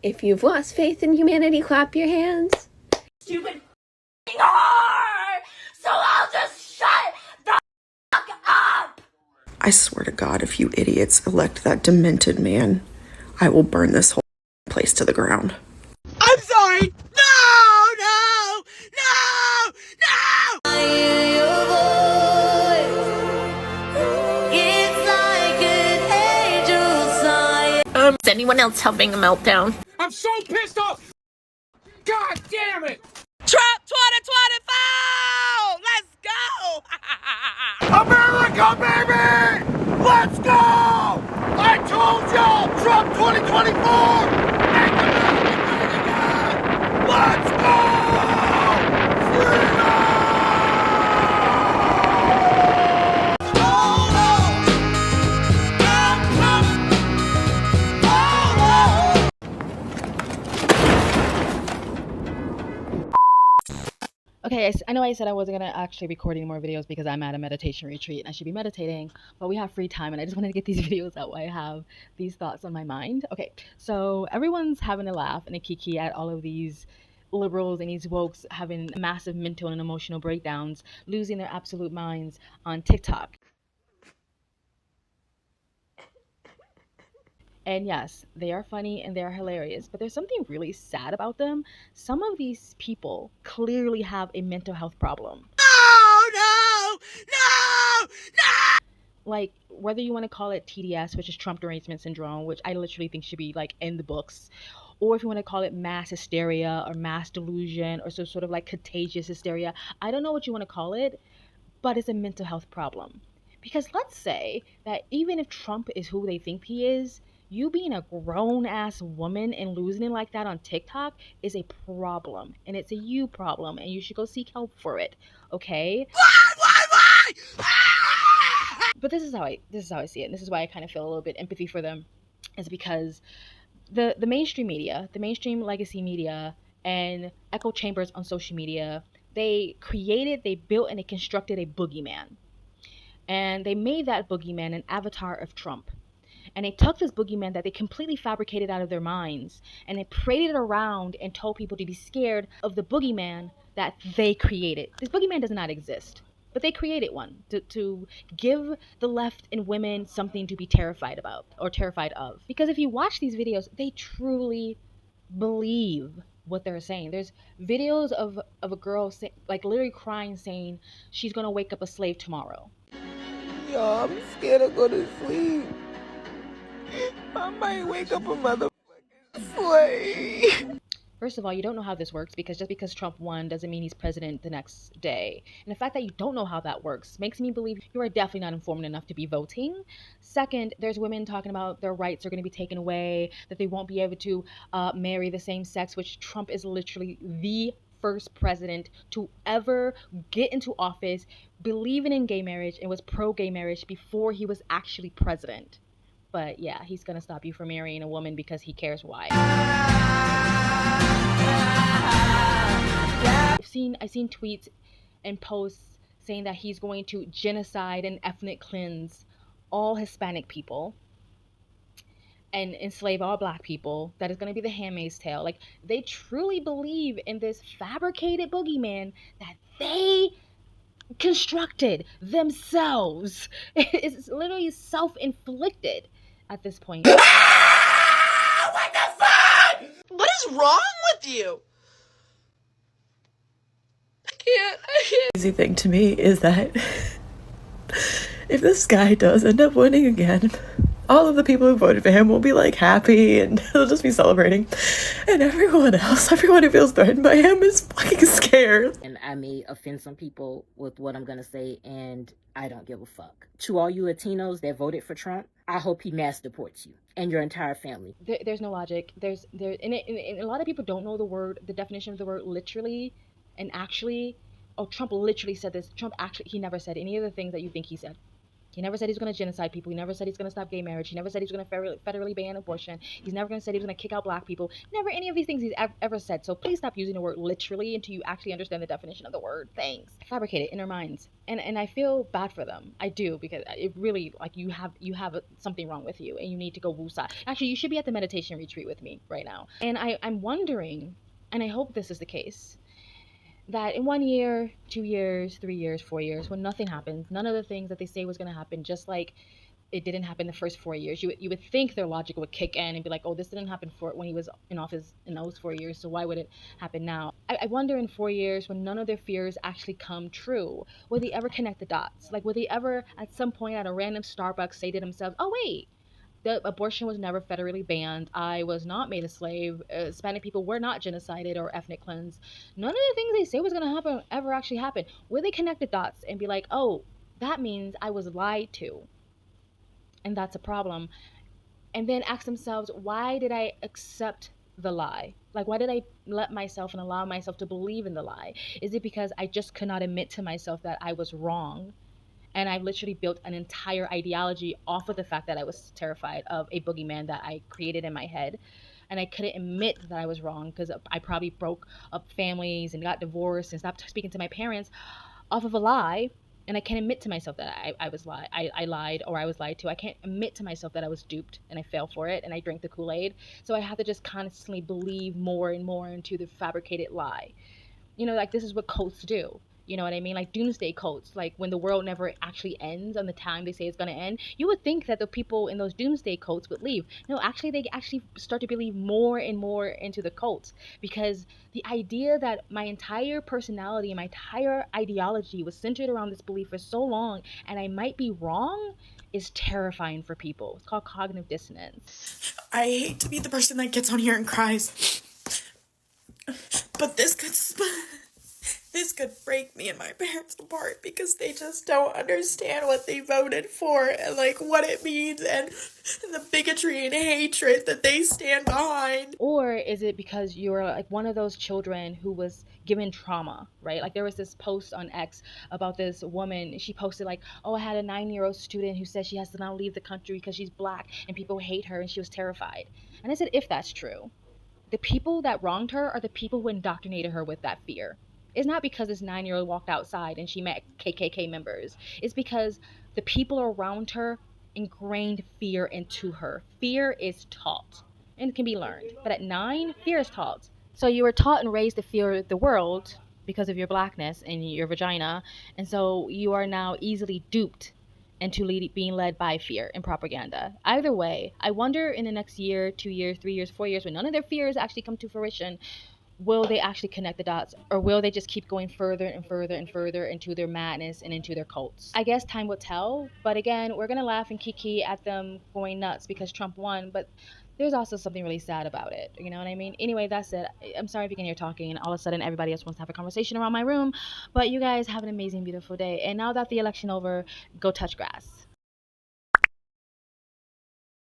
If you've lost faith in humanity, clap your hands. Stupid whore! So I'll just shut the fuck up! I swear to God, if you idiots elect that demented man, I will burn this whole place to the ground. I'm sorry! No! No! No! No! I hear your voice. It's like an angel sigh. Is anyone else having a meltdown? I'm so pissed off! God damn it! Trump 2024! Let's go! America, baby! Let's go! I told y'all! Trump 2024! Make America great again! Let's go! Freedom! Okay, I know I said I wasn't going to actually record any more videos because I'm at a meditation retreat and I should be meditating, but we have free time and I just wanted to get these videos out while I have these thoughts on my mind. Okay, so everyone's having a laugh and a kiki at all of these liberals and these wokes having massive mental and emotional breakdowns, losing their absolute minds on TikTok. And yes, they are funny and they are hilarious, but there's something really sad about them. Some of these people clearly have a mental health problem. No! No! No! Like, whether you want to call it TDS, which is Trump derangement syndrome, which I literally think should be like in the books, or if you want to call it mass hysteria or mass delusion or some sort of like contagious hysteria, I don't know what you want to call it, but it's a mental health problem. Because let's say that even if Trump is who they think he is, you being a grown-ass woman and losing it like that on TikTok is a problem. And it's a you problem. And you should go seek help for it. Okay? Why? But this is how I see it. And this is why I kind of feel a little bit empathy for them. Is because the mainstream media, the mainstream legacy media, and echo chambers on social media, they built, and they constructed a boogeyman. And they made that boogeyman an avatar of Trump. And they took this boogeyman that they completely fabricated out of their minds and they paraded it around and told people to be scared of the boogeyman that they created. This boogeyman does not exist, but they created one to give the left and women something to be terrified about or terrified of. Because if you watch these videos, they truly believe what they're saying. There's videos of a girl like literally crying, saying she's gonna wake up a slave tomorrow. Yo, I'm scared to go to sleep. I might wake up a motherfucking slave. First of all, you don't know how this works because just because Trump won doesn't mean he's president the next day. And the fact that you don't know how that works makes me believe you are definitely not informed enough to be voting. Second, there's women talking about their rights are going to be taken away, that they won't be able to marry the same sex, which Trump is literally the first president to ever get into office believing in gay marriage and was pro-gay marriage before he was actually president. But yeah, he's gonna stop you from marrying a woman because he cares why. I've seen tweets and posts saying that he's going to genocide and ethnic cleanse all Hispanic people and enslave all black people. That is going to be the Handmaid's Tale. Like, they truly believe in this fabricated boogeyman that they constructed themselves. It's literally self-inflicted at this point. What the fuck? What is wrong with you? I can't. Crazy thing to me is that if this guy does end up winning again, all of the people who voted for him will be like happy and they'll just be celebrating. And everyone who feels threatened by him is fucking scared. And I may offend some people with what I'm gonna say, and I don't give a fuck. To all you Latinos that voted for Trump, I hope he mass deports you and your entire family. There's no logic. And a lot of people don't know the definition of the word literally and actually. Oh, Trump literally said this. Trump actually, he never said any of the things that you think he said. He never said he's going to genocide people. He never said he's going to stop gay marriage. He never said he's going to federally ban abortion. He's never going to say he's going to kick out black people. Never any of these things he's ever said. So please stop using the word literally until you actually understand the definition of the word. Thanks. Fabricated in their minds. And I feel bad for them. I do, because it really, like, you have something wrong with you and you need to go woosah. Actually, you should be at the meditation retreat with me right now. And I'm wondering, and I hope this is the case, that in 1 year, 2 years, 3 years, 4 years, when nothing happens, none of the things that they say was going to happen, just like it didn't happen the first 4 years, you would think their logic would kick in and be like, oh, this didn't happen when he was in office in those 4 years, so why would it happen now? I wonder, in 4 years, when none of their fears actually come true, will they ever connect the dots? Like, will they ever at some point at a random Starbucks say to themselves, oh wait, the abortion was never federally banned. I was not made a slave. Hispanic people were not genocided or ethnic cleansed. None of the things they say was going to happen ever actually happened. Will they connect the dots and be like, oh, that means I was lied to, and that's a problem? And then ask themselves, why did I accept the lie? Like, why did I let myself and allow myself to believe in the lie? Is it because I just could not admit to myself that I was wrong? And I've literally built an entire ideology off of the fact that I was terrified of a boogeyman that I created in my head. And I couldn't admit that I was wrong because I probably broke up families and got divorced and stopped speaking to my parents off of a lie. And I can't admit to myself that I lied, or I was lied to. I can't admit to myself that I was duped and I fell for it and I drank the Kool-Aid. So I have to just constantly believe more and more into the fabricated lie. You know, like, this is what cults do. You know what I mean? Like doomsday cults, like when the world never actually ends on the time they say it's going to end. You would think that the people in those doomsday cults would leave. No, actually, they actually start to believe more and more into the cults, because the idea that my entire personality, my entire ideology was centered around this belief for so long, and I might be wrong, is terrifying for people. It's called cognitive dissonance. I hate to be the person that gets on here and cries, but this could break me and my parents apart, because they just don't understand what they voted for and like what it means, and the bigotry and hatred that they stand behind. Or is it because you're like one of those children who was given trauma, right? Like, there was this post on X about this woman. She posted like, oh, I had a 9-year-old student who says she has to now leave the country because she's black and people hate her, and she was terrified. And I said, if that's true, the people that wronged her are the people who indoctrinated her with that fear. It's not because this 9-year-old walked outside and she met KKK members. It's because the people around her ingrained fear into her. Fear is taught and it can be learned. But at 9, fear is taught. So you were taught and raised to fear the world because of your blackness and your vagina. And so you are now easily duped into being led by fear and propaganda. Either way, I wonder in the next year, 2 years, 3 years, 4 years, when none of their fears actually come to fruition, will they actually connect the dots, or will they just keep going further and further and further into their madness and into their cults? I guess time will tell, but again, we're gonna laugh and kiki at them going nuts because Trump won, but there's also something really sad about it. You know what I mean? Anyway, that's it. I'm sorry if you can hear talking and all of a sudden everybody else wants to have a conversation around my room, but you guys have an amazing, beautiful day. And now that the election over, go touch grass.